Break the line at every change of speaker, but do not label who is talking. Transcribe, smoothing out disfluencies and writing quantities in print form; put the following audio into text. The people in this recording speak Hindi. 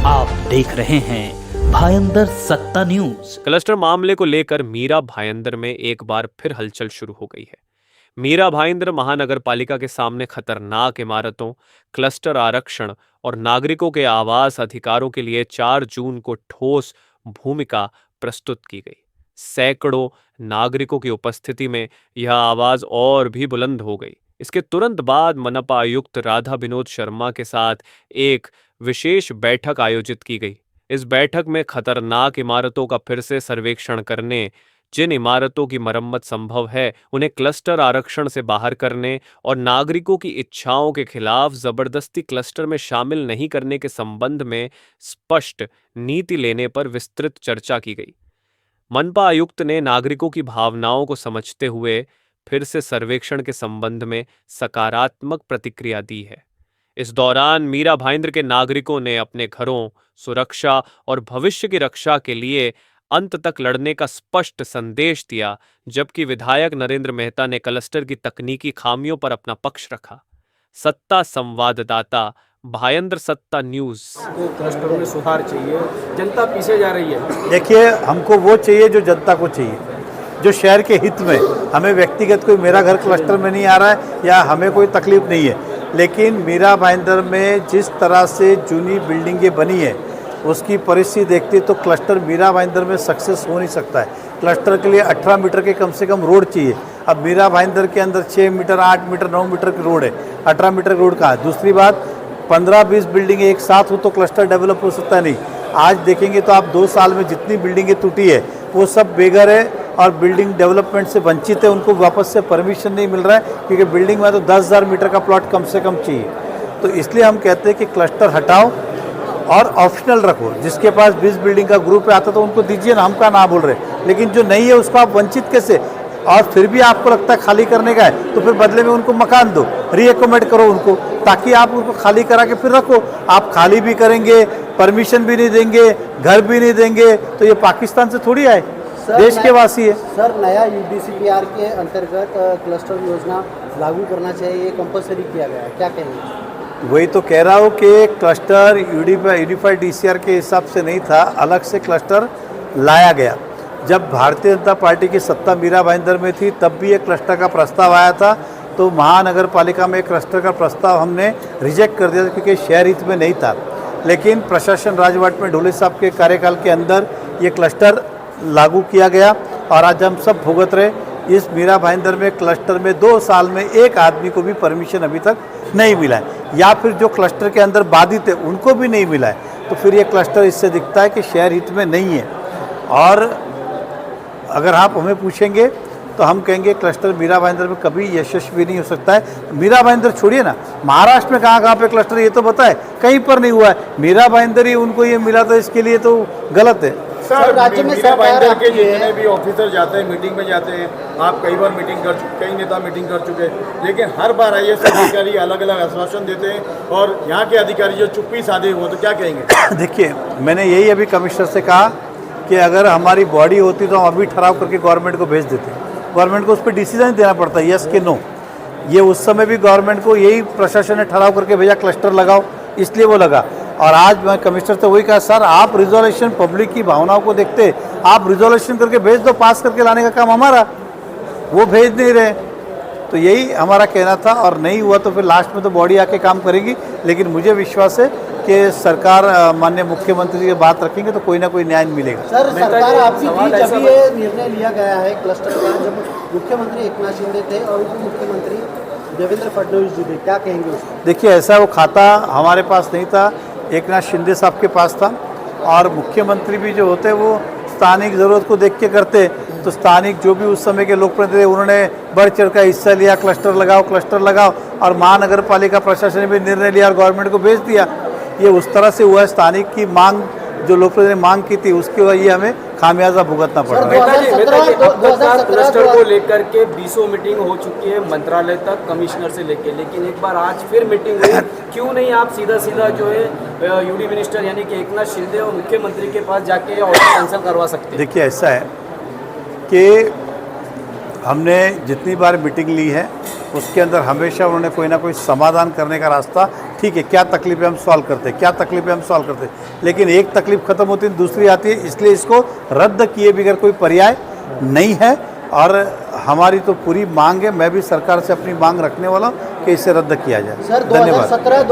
आप देख रहे हैं भायंदर सत्ता न्यूज।
क्लस्टर मामले को लेकर मीरा भायंदर में एक बार फिर हलचल शुरू हो गई है। मीरा भायंदर महानगर पालिका के सामने खतरनाक इमारतों, क्लस्टर आरक्षण और नागरिकों के आवास अधिकारों के लिए 4 जून को ठोस भूमिका प्रस्तुत की गई। सैकड़ों नागरिकों की उपस्थिति में यह आवाज और भी बुलंद हो गई। इसके तुरंत बाद मनपा आयुक्त राधा विनोद शर्मा के साथ एक विशेष बैठक आयोजित की गई। इस बैठक में खतरनाक इमारतों का फिर से सर्वेक्षण करने, जिन इमारतों की मरम्मत संभव है उन्हें क्लस्टर आरक्षण से बाहर करने और नागरिकों की इच्छाओं के खिलाफ जबरदस्ती क्लस्टर में शामिल नहीं करने के संबंध में स्पष्ट नीति लेने पर विस्तृत चर्चा की गई। मनपा आयुक्त ने नागरिकों की भावनाओं को समझते हुए फिर से सर्वेक्षण के संबंध में सकारात्मक प्रतिक्रिया दी है। इस दौरान मीरा भायंदर के नागरिकों ने अपने घरों, सुरक्षा और भविष्य की रक्षा के लिए अंत तक लड़ने का स्पष्ट संदेश दिया, जबकि विधायक नरेंद्र मेहता ने क्लस्टर की तकनीकी खामियों पर अपना पक्ष रखा। सत्ता संवाददाता, भायंदर सत्ता न्यूज।
को क्लस्टर में सुधार चाहिए, जनता पीछे जा रही है।
देखिए, हमको वो चाहिए जो जनता को चाहिए, जो शहर के हित में। हमें व्यक्तिगत कोई मेरा घर क्लस्टर में नहीं आ रहा है या हमें कोई तकलीफ नहीं है, लेकिन मीरा भायंदर में जिस तरह से जूनी बिल्डिंगें बनी है उसकी परिस्थिति देखते तो क्लस्टर मीरा भायंदर में सक्सेस हो नहीं सकता है। क्लस्टर के लिए 18 मीटर के कम से कम रोड चाहिए। अब मीरा भायंदर के अंदर 6 मीटर, 8 मीटर, 9 मीटर की रोड है, 18 मीटर की रोड कहाँ है? दूसरी बात, 15-20 बिल्डिंगें एक साथ हो तो क्लस्टर डेवलप हो सकता नहीं। आज देखेंगे तो आप 2 साल में जितनी बिल्डिंगें टूटी है वो सब बेघर है और बिल्डिंग डेवलपमेंट से वंचित है। उनको वापस से परमिशन नहीं मिल रहा है क्योंकि बिल्डिंग में तो 10,000 मीटर का प्लॉट कम से कम चाहिए। तो इसलिए हम कहते हैं कि क्लस्टर हटाओ और ऑप्शनल रखो। जिसके पास 20 बिल्डिंग का ग्रुप आता तो उनको दीजिए ना, हम का ना बोल रहे, लेकिन जो नहीं है उसको आप वंचित कैसे? और फिर भी आपको लगता है खाली करने का है तो फिर बदले में उनको मकान दो, रीएकोमोडेट करो उनको, ताकि आप उनको खाली करा के फिर रखो। आप खाली भी करेंगे, परमिशन भी नहीं देंगे, घर भी नहीं देंगे, तो ये पाकिस्तान से थोड़ी आए, देश के वासी है।
सर, नया यूडीसीपीआर के अंतर्गत क्लस्टर योजना लागू करना चाहिए, ये कंपलसरी किया गया है, क्या कहेंगे?
वही तो कह रहा हूँ कि क्लस्टर यूनिफाइड डीसीआर के हिसाब से नहीं था, अलग से क्लस्टर लाया गया। जब भारतीय जनता पार्टी की सत्ता मीरा भायंदर में थी तब भी एक क्लस्टर का प्रस्ताव आया था, तो महानगर पालिका में क्लस्टर का प्रस्ताव हमने रिजेक्ट कर दिया था क्योंकि शहर हित में नहीं था। लेकिन प्रशासन राजवाट में ढोले साहब के कार्यकाल के अंदर ये क्लस्टर लागू किया गया और आज हम सब भुगत रहे। इस मीरा भायंदर में क्लस्टर में 2 साल में एक आदमी को भी परमिशन अभी तक नहीं मिला है, या फिर जो क्लस्टर के अंदर बाधित है उनको भी नहीं मिला है। तो फिर ये क्लस्टर इससे दिखता है कि शहर हित में नहीं है। और अगर आप हमें पूछेंगे तो हम कहेंगे क्लस्टर मीरा भायंदर में कभी यशस्वी नहीं हो सकता है। मीरा भायंदर छोड़िए ना, महाराष्ट्र में कहाँ पे क्लस्टर ये तो बताए, कहीं पर नहीं हुआ है। मीरा भायंदर ही उनको ये मिला, तो इसके लिए तो गलत है।
सर, राज्य में मीरा भायंदर के जितने भी ऑफिसर जाते हैं मीटिंग में जाते हैं, आप कई बार मीटिंग कर चुके, कई नेता मीटिंग कर चुके हैं, लेकिन हर बार IAS अधिकारी अलग अलग आश्वासन देते हैं और यहाँ के अधिकारी जो चुप्पी साधे हुए, तो क्या कहेंगे? देखिए, मैंने यही अभी कमिश्नर से कहा कि अगर हमारी बॉडी होती तो हम अभी ठहराव करके गवर्नमेंट को भेज देते। गवर्नमेंट को उस पर डिसीजन देना पड़ता है, यस कि नो। ये उस समय भी गवर्नमेंट को यही प्रशासन ने ठहराव करके भेजा क्लस्टर लगाओ, इसलिए वो लगा। और आज मैं कमिश्नर से वही कहा, सर आप रिजोल्यूशन पब्लिक की भावनाओं को देखते, आप रिजोल्यूशन करके भेज दो, पास करके लाने का काम हमारा, वो भेज नहीं रहे। तो यही हमारा कहना था, और नहीं हुआ तो फिर लास्ट में तो बॉडी आके काम करेगी। लेकिन मुझे विश्वास है कि सरकार माननीय मुख्यमंत्री की बात रखेंगे तो कोई ना कोई न्याय मिलेगा।
सर, सरकार आपकी थी जब ये निर्णय लिया गया है क्लस्टर का, जब मुख्यमंत्री एकनाथ शिंदे थे और उप मुख्यमंत्री देवेंद्र फडणवीस जी थे, क्या कहेंगे उसको?
देखिए, ऐसा वो खाता हमारे पास नहीं था, एकनाथ शिंदे साहब के पास था। और मुख्यमंत्री भी जो होते वो स्थानिक ज़रूरत को देख के करते, तो स्थानिक जो भी उस समय के लोक प्रतिनिधि उन्होंने बढ़ चढ़ का हिस्सा लिया, क्लस्टर लगाओ, और महानगर पालिका प्रशासन ने भी निर्णय लिया और गवर्नमेंट को भेज दिया। ये उस तरह से हुआ है, स्थानिक की मांग जो लोक प्रतिनिधि ने मांग की थी उसके वजह हमें खामियाजा भुगतना पड़ रहा है।
क्लस्टर को लेकर के 20 मीटिंग हो चुकी है मंत्रालय तक, कमिश्नर से लेके, लेकिन एक बार आज फिर मीटिंग हुई, क्यों नहीं आप सीधा जो है यूडी मिनिस्टर यानी कि एकनाथ शिंदे और मुख्यमंत्री के पास जाके ऑर्डर कैंसिल करवा सकते हैं?
देखिए, ऐसा है कि हमने जितनी बार मीटिंग ली है उसके अंदर हमेशा उन्होंने कोई ना कोई समाधान करने का रास्ता, ठीक है क्या तकलीफें हम सॉल्व करते हैं, क्या तकलीफें हम सॉल्व करते हैं, लेकिन एक तकलीफ खत्म होती है दूसरी आती है, इसलिए इसको रद्द किए बगैर कोई पर्याय नहीं है। और हमारी तो पूरी मांग है, मैं भी सरकार से अपनी मांग रखने वाला हूँ कि इसे रद्द किया जाए।
सर
धन्यवाद।
2017